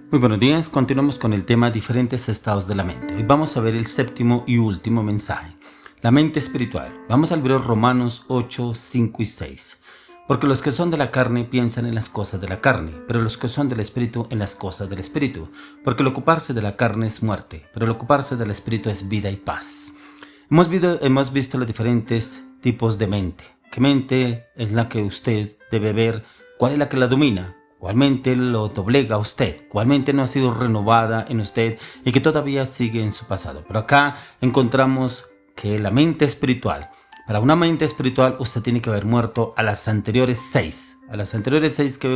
Muy buenos días, continuamos con el tema diferentes estados de la mente. Hoy vamos a ver el séptimo y último mensaje, la mente espiritual. Vamos al ver Romanos 8, 5 y 6. Porque los que son de la carne piensan en las cosas de la carne, pero los que son del espíritu en las cosas del espíritu. Porque el ocuparse de la carne es muerte, pero el ocuparse del espíritu es vida y paz. Hemos visto los diferentes tipos de mente. ¿Qué mente es la que usted debe ver? ¿Cuál es la que la domina? ¿Cuál mente lo doblega a usted? ¿Cuál mente no ha sido renovada en usted y que todavía sigue en su pasado? Pero acá encontramos que la mente espiritual, para una mente espiritual usted tiene que haber muerto a las anteriores 6. A las anteriores 6 que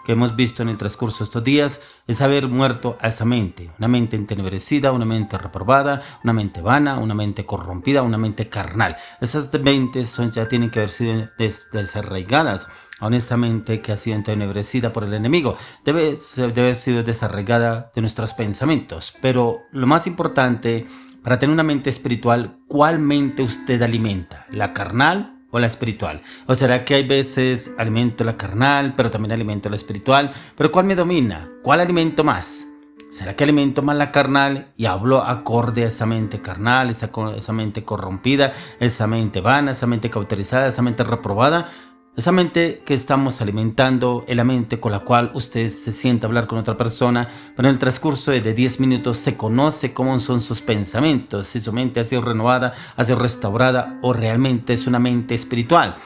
hemos visto en el transcurso de estos días, es haber muerto a esa mente. Una mente entenebrecida, una mente reprobada, una mente vana, una mente corrompida, una mente carnal. Esas mentes ya tienen que haber sido desarraigadas. Aún esa mente que ha sido entenebrecida por el enemigo debe haber sido desarraigada de nuestros pensamientos. Pero lo más importante, para tener una mente espiritual, ¿cuál mente usted alimenta? ¿La carnal o la espiritual? ¿O será que hay veces alimento la carnal, pero también alimento la espiritual? ¿Pero cuál me domina? ¿Cuál alimento más? ¿Será que alimento más la carnal y hablo acorde a esa mente carnal, esa mente corrompida, esa mente vana, esa mente cauterizada, esa mente reprobada? Esa mente que estamos alimentando es la mente con la cual usted se sienta a hablar con otra persona, pero en el transcurso de 10 minutos se conoce cómo son sus pensamientos, si su mente ha sido renovada, ha sido restaurada o realmente es una mente espiritual.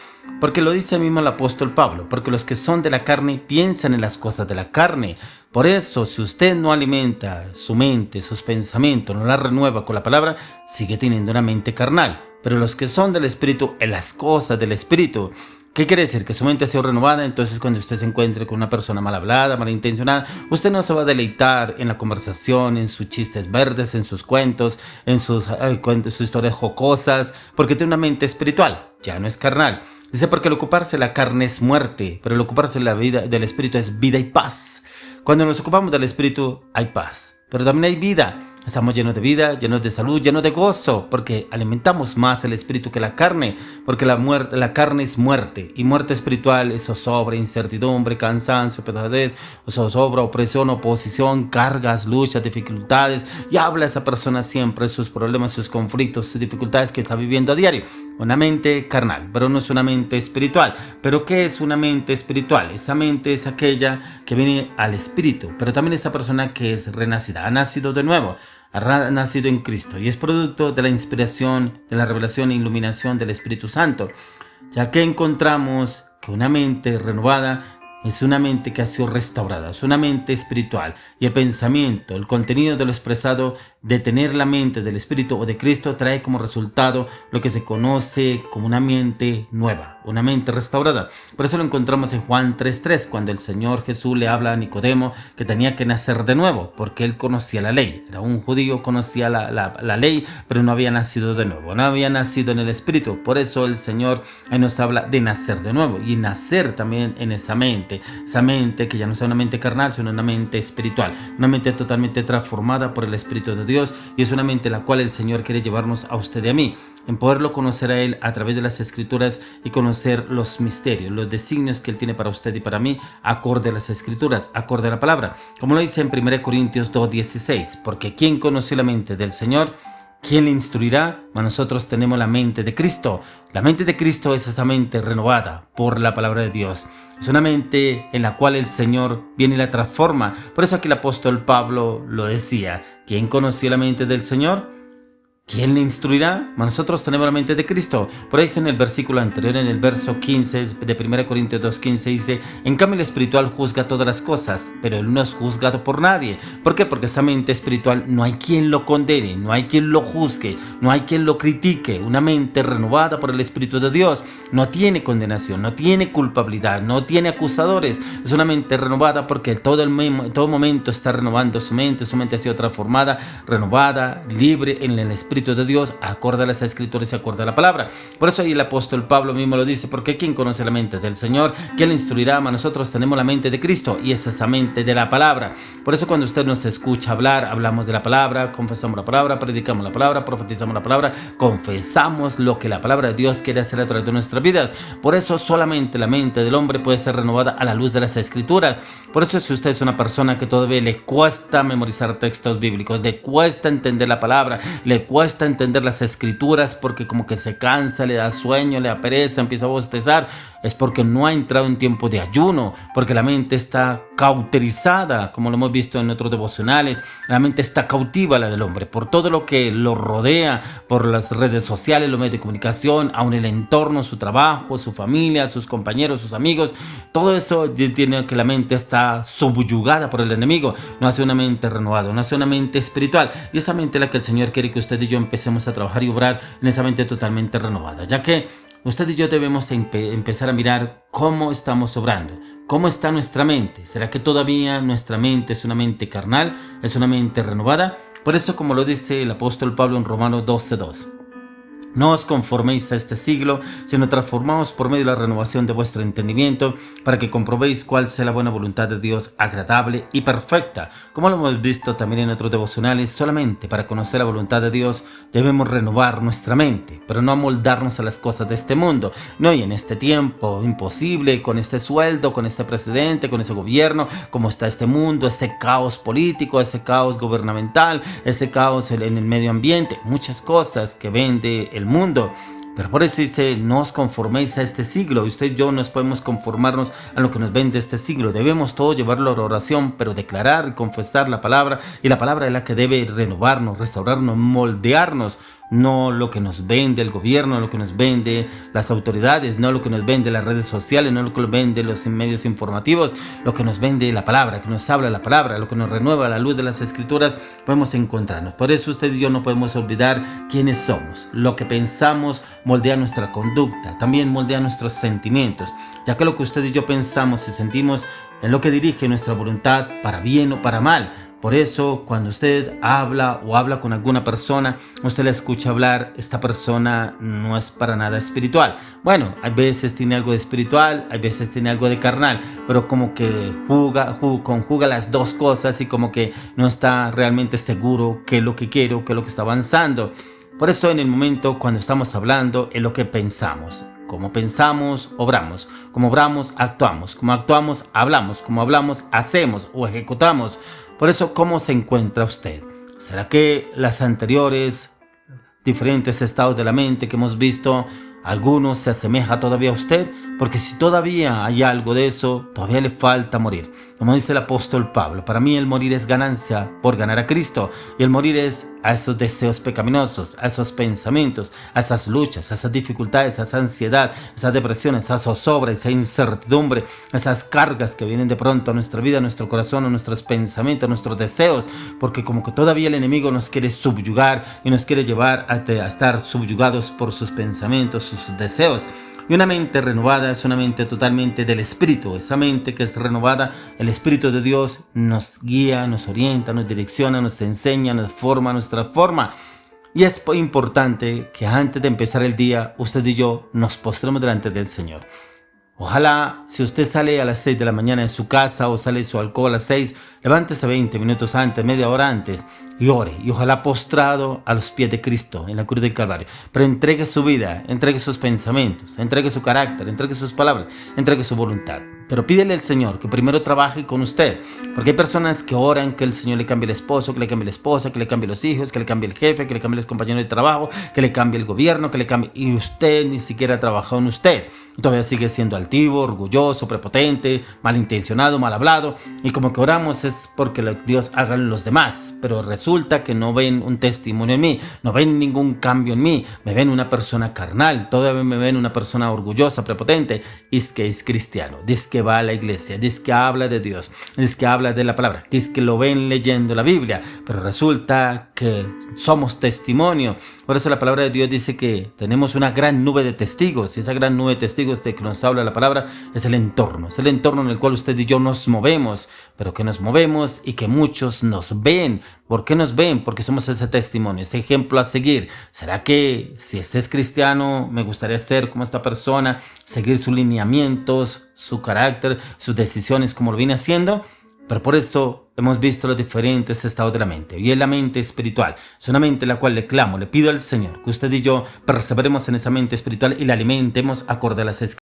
Porque lo dice mismo el apóstol Pablo, porque los que son de la carne piensan en las cosas de la carne. Por eso, si usted no alimenta su mente, sus pensamientos, no la renueva con la palabra, sigue teniendo una mente carnal. Pero los que son del espíritu, en las cosas del espíritu. ¿Qué quiere decir? Que su mente ha sido renovada. Entonces cuando usted se encuentre con una persona mal hablada, malintencionada, usted no se va a deleitar en la conversación, en sus chistes verdes, en sus cuentos, en sus historias jocosas, porque tiene una mente espiritual, ya no es carnal. Dice, porque el ocuparse de la carne es muerte, pero el ocuparse de la vida del espíritu es vida y paz. Cuando nos ocupamos del espíritu hay paz, pero también hay vida. Estamos llenos de vida, llenos de salud, llenos de gozo, porque alimentamos más el espíritu que la carne, porque la carne es muerte, y muerte espiritual es zozobra, incertidumbre, cansancio, pesadez, zozobra, opresión, oposición, cargas, luchas, dificultades, y habla esa persona siempre de sus problemas, sus conflictos, sus dificultades que está viviendo a diario. Una mente carnal, pero no es una mente espiritual. ¿Pero qué es una mente espiritual? Esa mente es aquella que viene al espíritu, pero también esa persona que es renacida, ha nacido de nuevo, ha nacido en Cristo y es producto de la inspiración, de la revelación e iluminación del Espíritu Santo, ya que encontramos que una mente renovada es una mente que ha sido restaurada, es una mente espiritual, y el pensamiento, el contenido de lo expresado de tener la mente del Espíritu o de Cristo trae como resultado lo que se conoce como una mente nueva, una mente restaurada. Por eso lo encontramos en Juan 3:3, cuando el Señor Jesús le habla a Nicodemo que tenía que nacer de nuevo, porque él conocía la ley. Era un judío, conocía la ley, pero no había nacido de nuevo, no había nacido en el Espíritu. Por eso el Señor ahí nos habla de nacer de nuevo y nacer también en esa mente que ya no sea una mente carnal, sino una mente espiritual, una mente totalmente transformada por el Espíritu de Dios, y es una mente la cual el Señor quiere llevarnos a usted y a mí, en poderlo conocer a Él a través de las Escrituras y conocer los misterios, los designios que Él tiene para usted y para mí, acorde a las Escrituras, acorde a la palabra, como lo dice en 1 Corintios 2:16, porque ¿quién conoció la mente del Señor? ¿Quién le instruirá? Nosotros tenemos la mente de Cristo. La mente de Cristo es esa mente renovada por la palabra de Dios. Es una mente en la cual el Señor viene y la transforma. Por eso aquí el apóstol Pablo lo decía. ¿Quién conoció la mente del Señor? ¿Quién le instruirá? Nosotros tenemos la mente de Cristo. Por ahí dice en el versículo anterior, en el verso 15 de 1 Corintios 2:15, dice, en cambio el espiritual juzga todas las cosas, pero él no es juzgado por nadie. ¿Por qué? Porque esa mente espiritual no hay quien lo condene, no hay quien lo juzgue, no hay quien lo critique. Una mente renovada por el Espíritu de Dios no tiene condenación, no tiene culpabilidad, no tiene acusadores. Es una mente renovada porque todo momento está renovando su mente ha sido transformada, renovada, libre en el Espíritu Espíritu de Dios acorde a las Escrituras y acorde a la palabra. Por eso ahí el apóstol Pablo mismo lo dice, porque ¿quién conoce la mente del Señor? ¿Quién le instruirá? Mas nosotros tenemos la mente de Cristo y es esa mente de la palabra. Por eso cuando usted nos escucha hablar, hablamos de la palabra, confesamos la palabra, predicamos la palabra, profetizamos la palabra, confesamos lo que la palabra de Dios quiere hacer a través de nuestras vidas. Por eso solamente la mente del hombre puede ser renovada a la luz de las Escrituras. Por eso si usted es una persona que todavía le cuesta memorizar textos bíblicos, le cuesta entender la palabra, le cuesta entender las Escrituras porque como que se cansa, le da sueño, le da pereza, empieza a bostezar, es porque no ha entrado en tiempo de ayuno, porque la mente está cauterizada, como lo hemos visto en otros devocionales. La mente está cautiva, la del hombre, por todo lo que lo rodea, por las redes sociales, los medios de comunicación, aún el entorno, su trabajo, su familia, sus compañeros, sus amigos. Todo eso tiene que la mente está subyugada por el enemigo. No hace una mente renovada, no hace una mente espiritual. Y esa mente es la que el Señor quiere que usted y yo empecemos a trabajar y obrar en esa mente totalmente renovada, ya que usted y yo debemos empezar a mirar cómo estamos obrando, cómo está nuestra mente. ¿Será que todavía nuestra mente es una mente carnal, es una mente renovada? Por eso, como lo dice el apóstol Pablo en Romanos 12:2. No os conforméis a este siglo, sino transformaos por medio de la renovación de vuestro entendimiento, para que comprobéis cuál sea la buena voluntad de Dios, agradable y perfecta. Como lo hemos visto también en otros devocionales, solamente para conocer la voluntad de Dios debemos renovar nuestra mente, pero no amoldarnos a las cosas de este mundo. No, y en este tiempo imposible, con este sueldo, con este presidente, con ese gobierno, como está este mundo, este caos político, ese caos gubernamental, ese caos en el medio ambiente, muchas cosas que vende el mundo. Pero por eso dice, no os conforméis a este siglo. Y usted y yo no podemos conformarnos a lo que nos vende este siglo. Debemos todos llevarlo a la oración, pero declarar y confesar la palabra. Y la palabra es la que debe renovarnos, restaurarnos, moldearnos. No lo que nos vende el gobierno, lo que nos vende las autoridades, no lo que nos vende las redes sociales, no lo que nos vende los medios informativos, lo que nos vende la palabra, que nos habla la palabra, lo que nos renueva a la luz de las Escrituras, podemos encontrarnos. Por eso usted y yo no podemos olvidar quiénes somos. Lo que pensamos moldea nuestra conducta, también moldea nuestros sentimientos, ya que lo que usted y yo pensamos y sentimos es lo que dirige nuestra voluntad para bien o para mal. Por eso, cuando usted habla o habla con alguna persona, usted la escucha hablar, esta persona no es para nada espiritual. Bueno, hay veces tiene algo de espiritual, hay veces tiene algo de carnal, pero como que conjuga las dos cosas y como que no está realmente seguro qué es lo que quiero, qué es lo que está avanzando. Por eso, en el momento cuando estamos hablando, es lo que pensamos. Como pensamos, obramos. Como obramos, actuamos. Como actuamos, hablamos. Como hablamos, hacemos o ejecutamos. Por eso, ¿cómo se encuentra usted? ¿Será que las anteriores diferentes estados de la mente que hemos visto, algunos se asemeja todavía a usted? Porque si todavía hay algo de eso, todavía le falta morir. Como dice el apóstol Pablo, para mí el morir es ganancia por ganar a Cristo. Y el morir es a esos deseos pecaminosos, a esos pensamientos, a esas luchas, a esas dificultades, a esa ansiedad, a esas depresiones, a esa zozobra, a esa incertidumbre, a esas cargas que vienen de pronto a nuestra vida, a nuestro corazón, a nuestros pensamientos, a nuestros deseos. Porque como que todavía el enemigo nos quiere subyugar y nos quiere llevar a estar subyugados por sus pensamientos, sus deseos. Y una mente renovada es una mente totalmente del Espíritu. Esa mente que es renovada, el Espíritu de Dios nos guía, nos orienta, nos direcciona, nos enseña, nos forma, nos transforma. Y es importante que antes de empezar el día, usted y yo nos postremos delante del Señor. Ojalá, si usted sale a las 6 de la mañana de su casa o sale de su alcoba a las 6, levántese 20 minutos antes, media hora antes y ore. Y ojalá postrado a los pies de Cristo en la cruz del Calvario. Pero entregue su vida, entregue sus pensamientos, entregue su carácter, entregue sus palabras, entregue su voluntad. Pero pídele al Señor que primero trabaje con usted. Porque hay personas que oran que el Señor le cambie el esposo, que le cambie la esposa, que le cambie los hijos, que le cambie el jefe, que le cambie los compañeros de trabajo, que le cambie el gobierno, que le cambie... Y usted ni siquiera ha trabajado en usted. Y todavía sigue siendo altivo, orgulloso, prepotente, malintencionado, mal hablado. Y como que oramos es porque Dios haga en los demás. Pero resulta que no ven un testimonio en mí, no ven ningún cambio en mí. Me ven una persona carnal, todavía me ven una persona orgullosa, prepotente. Y es que es cristiano, dice que va a la iglesia, dice que habla de Dios, dice que habla de la palabra, dice que lo ven leyendo la Biblia, pero resulta que somos testimonio. Por eso la palabra de Dios dice que tenemos una gran nube de testigos, y esa gran nube de testigos de que nos habla la palabra es el entorno en el cual usted y yo nos movemos, pero que nos movemos y que muchos nos ven. ¿Por qué nos ven? Porque somos ese testimonio, ese ejemplo a seguir. ¿Será que si usted es cristiano, me gustaría ser como esta persona, seguir sus lineamientos, su carácter, sus decisiones como lo viene haciendo? Pero por esto hemos visto los diferentes estados de la mente. Y es la mente espiritual. Es una mente la cual le clamo, le pido al Señor que usted y yo perseveremos en esa mente espiritual y la alimentemos acorde a las Escrituras.